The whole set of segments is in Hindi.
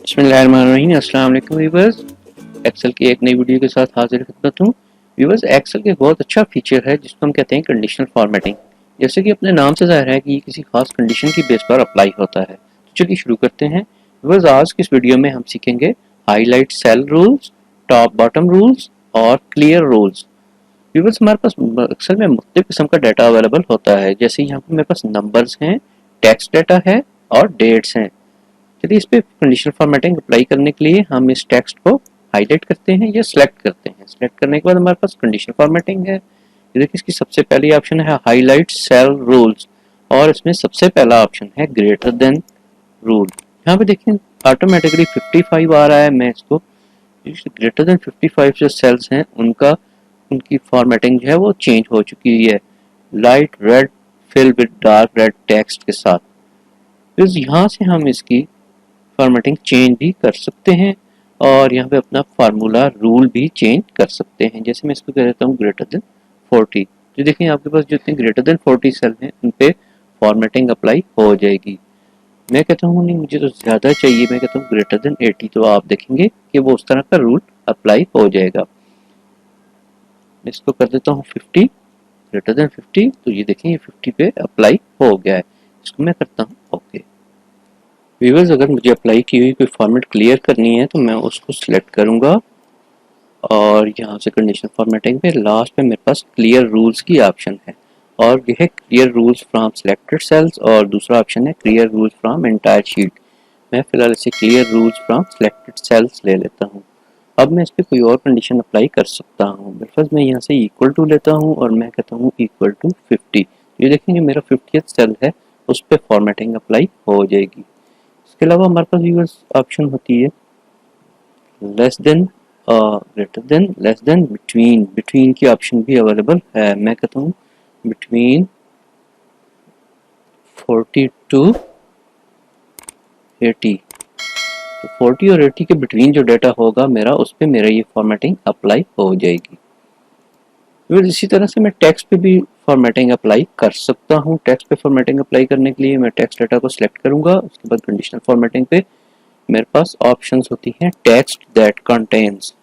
बिस्मिल्लाहिर्रहमानिर्रहीम। अस्सलाम वालेकुम व्यूअर्स। एक्सेल की एक नई वीडियो के साथ हाजिर खिदमत हूँ। व्यूअर्स, एक्सेल के बहुत अच्छा फीचर है जिसको हम कहते हैं कंडीशनल फॉर्मेटिंग। जैसे कि अपने नाम से ज़ाहिर है कि ये किसी खास कंडीशन की बेस पर अप्लाई होता है। तो चलिए शुरू करते हैं। व्यूअर्स, आज की इस वीडियो में हम सीखेंगे highlight cell rules, top bottom rules और क्लियर रूल्स। व्यूअर्स, हमारे पास एक्सेल में मुख्तलिफ किस्म का डाटा अवेलेबल होता है। जैसे यहाँ पर मेरे पास नंबर्स हैं, टेक्स्ट डाटा है और डेट्स हैं। चलिए इस पे कंडीशनल फॉर्मेटिंग अप्लाई करने के लिए हम इस टेक्स्ट को हाईलाइट करते हैं या सिलेक्ट करते हैं। सिलेक्ट करने के बाद हमारे पास कंडीशनल फॉर्मेटिंग है। ये देखिए, इसकी सबसे पहली ऑप्शन है हाईलाइट सेल रूल्स और इसमें सबसे पहला ऑप्शन है ग्रेटर देन रूल। यहाँ पे देखिए ऑटोमेटिकली 55 आ रहा है। मैं इसको ग्रेटर देन 55 जो सेल्स हैं उनकी फॉर्मेटिंग जो है वो चेंज हो चुकी है, light red fill with dark red text के साथ। तो यहाँ से हम इसकी फॉर्मेटिंग चेंज भी कर सकते हैं और यहाँ पे अपना फार्मूला रूल भी चेंज कर सकते हैं। जैसे मैं इसको कह देता हूँ ग्रेटर देन 40। तो देखिए आपके पास जितने ग्रेटर देन 40 सेल हैं उन पे फॉर्मेटिंग अप्लाई हो जाएगी। मैं कहता हूँ नहीं, मुझे तो ज़्यादा चाहिए, मैं कहता हूँ ग्रेटर देन 80। तो आप देखेंगे कि वो उस तरह का रूल अप्लाई हो जाएगा। मैं इसको कर देता हूँ 50, ग्रेटर देन 50। तो ये देखें ये 50 पे अप्लाई हो गया है। इसको मैं करता हूँ ओके। व्यूअर्स, अगर मुझे अप्लाई की हुई कोई फॉर्मेट क्लियर करनी है तो मैं उसको सिलेक्ट करूंगा और यहाँ से कंडीशनल फॉर्मेटिंग पे लास्ट में मेरे पास क्लियर रूल्स की ऑप्शन है और यह है clear rules from selected cells और दूसरा ऑप्शन है clear rules from entire sheet. मैं फिलहाल इसे clear rules from selected cells ले लेता हूँ। अब मैं इस पर कोई और कंडीशन अप्लाई कर सकता हूँ। बिकॉज मैं यहाँ से इक्वल टू लेता हूँ और मैं कहता हूँ इक्वल टू 50। ये देखेंगे मेरा 50th सेल है, उस पर फॉर्मेटिंग अप्लाई हो जाएगी। इसके अलावा हमारे पास व्यूअर्स ऑप्शन होती है less than, greater than, less than, between. Between की ऑप्शन भी अवेलेबल है। मैं कहता हूँ बिटवीन 40 टू 80। तो 40 और 80 के बिटवीन जो डाटा होगा मेरा, उस पर मेरा ये फॉर्मेटिंग अप्लाई हो जाएगी। फिर इसी तरह से मैं टेक्स्ट पे भी फॉर्मेटिंग अप्लाई कर सकता हूँ। टेक्स्ट पे फॉर्मेटिंग अप्लाई करने के लिए मैं टेक्स्ट डाटा को सिलेक्ट करूंगा। उसके बाद कंडीशनल फॉर्मेटिंग पे मेरे पास ऑप्शंस होती हैं टेक्स्ट दैट कंटेन्स।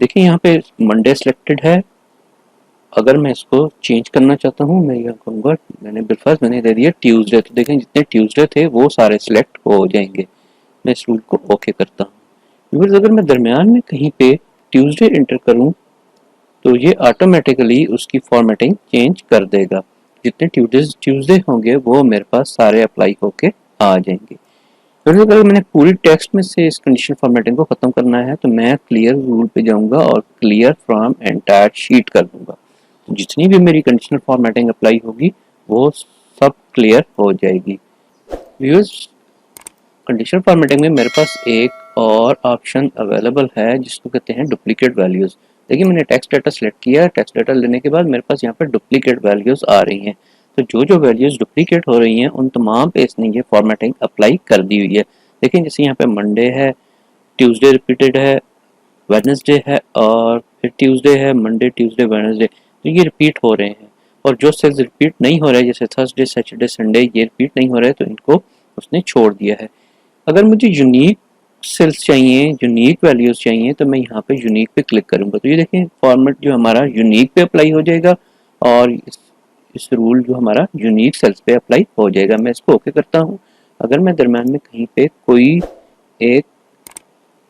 देखिए यहाँ पे मंडे सिलेक्टेड है। अगर मैं इसको चेंज करना चाहता हूँ मैं यहाँ कहूँगा, मैंने दे दिया ट्यूसडे। तो देखें जितने ट्यूसडे थे वो सारे सिलेक्ट हो जाएंगे। मैं इस रूल को ओके करता हूँ। व्यूअर्स, अगर मैं दरमियान में कहीं पे ट्यूसडे इंटर करूँ तो ये ऑटोमेटिकली उसकी फॉर्मेटिंग चेंज कर देगा। जितने ट्यूसडे होंगे वो मेरे पास सारे अप्लाई होके आ जाएंगे। फिर अगर मैंने पूरी टेक्स्ट में से इस कंडीशन फॉर्मेटिंग को खत्म करना है तो मैं क्लियर रूल पे जाऊंगा और क्लियर फ्रॉम एंटायर शीट कर दूंगा। तो जितनी भी मेरी कंडीशनल फॉर्मेटिंग अप्लाई होगी वो सब क्लियर हो जाएगी। व्यूअर्स, कंडीशनल फॉर्मेटिंग में मेरे पास एक और ऑप्शन अवेलेबल है जिसको कहते हैं डुप्लीकेट वैल्यूज़। देखिए मैंने टेक्स्ट डाटा सेलेक्ट किया। टेक्स्ट डाटा लेने के बाद मेरे पास यहाँ पर डुप्लीकेट वैल्यूज़ आ रही हैं। तो जो जो वैल्यूज़ डुप्लीकेट हो रही हैं उन तमाम पे इसने ये फॉर्मेटिंग अप्लाई कर दी हुई है। देखिए जैसे यहाँ पे मंडे है, ट्यूसडे रिपीटेड है, वेडनेसडे है और फिर ट्यूसडे है, मंडे ट्यूसडे वेडनेसडे। तो ये रिपीट हो रहे हैं। और जो सेल्स रिपीट नहीं हो रहे जैसे थर्सडे सैटरडे संडे, ये रिपीट नहीं हो रहे तो इनको उसने छोड़ दिया है। अगर मुझे यूनिक सेल्स चाहिए, यूनिक वैल्यूज चाहिए, तो मैं यहाँ पे यूनिक पे क्लिक करूंगा। तो ये देखें फॉर्मेट जो हमारा यूनिक पे अप्लाई हो जाएगा और इस रूल जो हमारा यूनिक सेल्स पे अप्लाई हो जाएगा। मैं इसको ओके करता हूँ। अगर मैं दरम्यान में कहीं पे कोई एक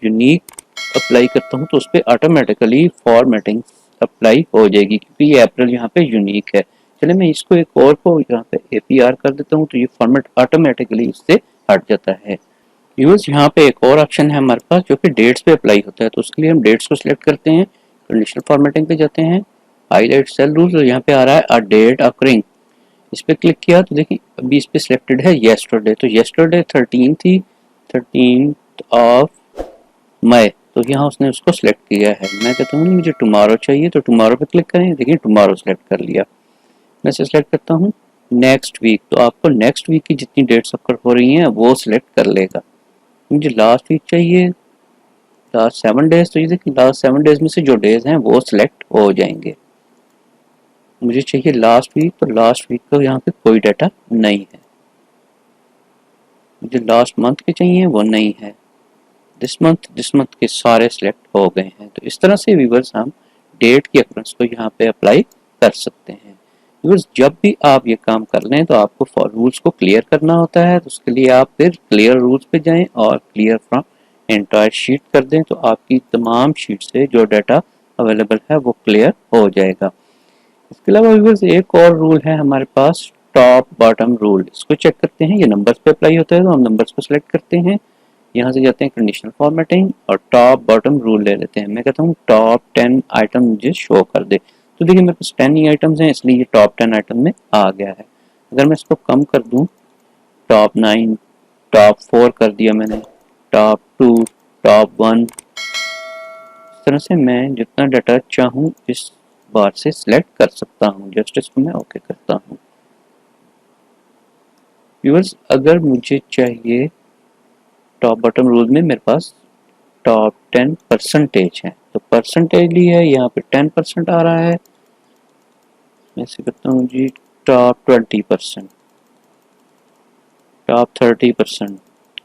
यूनिक अप्लाई करता हूँ तो उस पर ऑटोमेटिकली फॉर्मेटिंग अप्लाई हो जाएगी क्योंकि ये अप्रैल यहाँ पे यूनिक है। चलिए मैं इसको एक और को यहाँ पे APR कर देता हूँ तो ये फॉर्मेट ऑटोमेटिकली इससे हट जाता है। व्यूअर्स, यहाँ पे एक और ऑप्शन है हमारे पास जो कि डेट्स पे अप्लाई होता है। तो उसके लिए हम डेट्स को सिलेक्ट करते हैं, कंडीशनल फॉर्मेटिंग पे जाते हैं, हाईलाइट सेल रूल्स और यहाँ पे आ रहा है अ डेट अकरिंग। इस पे क्लिक किया तो देखिए अभी इस पे सिलेक्टेड है येस्टरडे। तो येस्टरडे 13 थी, 13 मई। तो यहाँ उसने उसको सिलेक्ट किया है। मैं कहता हूँ मुझे टुमारो चाहिए तो टुमारो पे क्लिक करें। देखिए टुमारो सिलेक्ट कर लिया। मैं इसे सिलेक्ट करता हूँ नेक्स्ट वीक। तो आपको नेक्स्ट वीक की जितनी डेट्स अकर हो रही हैं वो सिलेक्ट कर लेगा। मुझे लास्ट वीक चाहिए, लास्ट 7 डेज। तो ये देखिए लास्ट 7 डेज में से जो डेज हैं वो सिलेक्ट हो जाएंगे। मुझे चाहिए लास्ट वीक, तो लास्ट वीक का यहाँ पे कोई डाटा नहीं है। मुझे लास्ट मंथ के चाहिए, वो नहीं है। दिस मंथ के सारे सिलेक्ट हो गए हैं। तो इस तरह से व्यूअर्स हम डेट की अक्रेंस को यहाँ पे अप्लाई कर सकते हैं। व्यूअर्स जब भी आप ये काम कर लें तो आपको फॉर रूल्स को क्लियर करना होता है, तो उसके लिए आप फिर क्लियर रूल्स पे जाएं और क्लियर फ्रॉम एंटायर शीट कर दें, तो आपकी तमाम शीट से जो डाटा अवेलेबल है वो क्लियर हो जाएगा। इसके अलावा व्यूअर्स एक और रूल है हमारे पास, टॉप बॉटम रूल। इसको चेक करते हैं, ये नंबर्स पे अप्लाई होता है, तो हम नंबर्स को सिलेक्ट करते हैं, यहाँ से जाते हैं कंडीशनल फॉर्मेटिंग और टॉप बॉटम रूल ले लेते हैं। मैं कहता हूँ टॉप 10 आइटम मुझे शो कर दे। तो देखिए मेरे पास 10 ही आइटम्स हैं, इसलिए ये टॉप 10 आइटम में आ गया है। अगर मैं इसको कम कर दूँ, टॉप 9, टॉप 4 कर दिया मैंने, टॉप 2, टॉप 1, इस तरह से मैं जितना डाटा चाहूँ इस बार से सिलेक्ट कर सकता हूँ। जस्ट इसको मैं ओके करता हूँ। व्यूअर्स अगर मुझे चाहिए टॉप बॉटम रूल में मेरे पास टॉप 10 परसेंटेज है, तो परसेंटेज ली है, यहाँ पे 10% आ रहा है। मैं इसे करता हूँ जी टॉप 20%, टॉप 30%।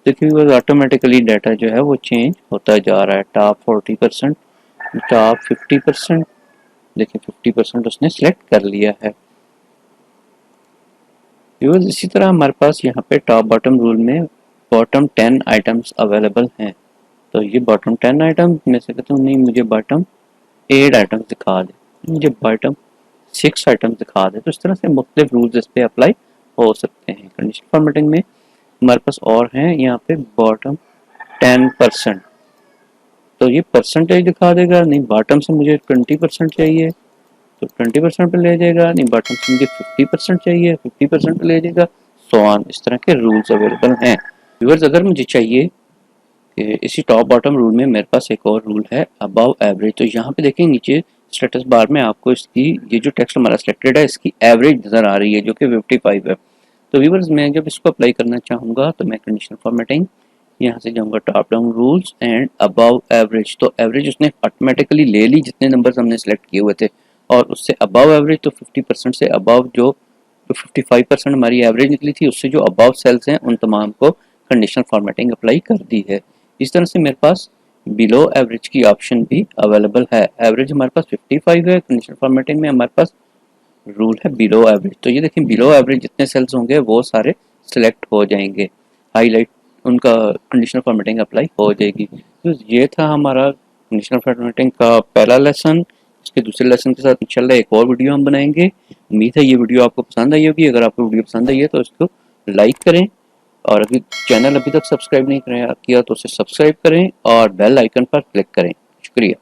देखिए वो ऑटोमेटिकली डाटा जो है वो चेंज होता जा रहा है। टॉप 40%, टॉप 50%, देखिए 50% उसने सिलेक्ट कर लिया है। व्यूअर्स इसी तरह हमारे पास यहाँ पे टॉप बॉटम रूल में बॉटम 10 आइटम्स अवेलेबल हैं। तो ये बॉटम 10 आइटम में से कहता हूँ नहीं, मुझे बॉटम 8 आइटम्स दिखा दे, मुझे बॉटम 6 आइटम्स दिखा दे। तो इस तरह से मुख्तलिफ रूल्स इस पर अप्लाई हो सकते हैं। कंडीशनल फॉर्मेटिंग में हमारे पास और हैं यहाँ पे बॉटम 10%, तो ये परसेंटेज दिखा देगा। नहीं बॉटम से मुझे 20% चाहिए तो 20% पे ले जाएगा, नहीं बॉटम से मुझे 50% चाहिए 50% पे ले जाएगा, सो ऑन। इस तरह के रूल्स अवेलेबल हैं। व्यूअर्स अगर मुझे चाहिए कि इसी टॉप बॉटम रूल में मेरे पास एक और रूल है अबव एवरेज, तो यहाँ पे देखें नीचे स्टेटस बार में आपको इसकी ये जो टेक्स्ट हमारा सिलेक्टेड है इसकी एवरेज नज़र आ रही है जो कि 55 है। तो व्यूअर्स मैं जब इसको अप्लाई करना चाहूँगा तो मैं कंडीशनल फॉर्मेटिंग यहाँ से जाऊँगा top down rules and above average, तो एवरेज उसने ऑटोमेटिकली ले ली जितने नंबर्स हमने सेलेक्ट किए हुए थे, और उससे अबव एवरेज तो 50% से अबव जो 55% हमारी एवरेज निकली थी उससे जो अबव सेल्स हैं उन तमाम को कंडीशनल फॉर्मेटिंग अप्लाई कर दी है। इस तरह से मेरे पास बिलो एवरेज की ऑप्शन भी अवेलेबल है। एवरेज हमारे पास 55 है, कंडीशनल फॉर्मेटिंग में हमारे पास रूल है बिलो एवरेज। तो ये देखें बिलो एवरेज जितने सेल्स होंगे वो सारे सिलेक्ट हो जाएंगे, हाईलाइट उनका कंडीशनल फॉर्मेटिंग अप्लाई हो जाएगी। तो ये था हमारा कंडीशनल फॉर्मेटिंग का पहला लेसन। इसके दूसरे लेसन के साथ इंशाल्लाह एक और वीडियो हम बनाएंगे। उम्मीद है ये वीडियो आपको पसंद आई होगी। अगर आपको वीडियो पसंद आई है तो इसको लाइक करें, और अभी चैनल अभी तक सब्सक्राइब नहीं किया तो उसे सब्सक्राइब करें और बेल आइकन पर क्लिक करें। शुक्रिया।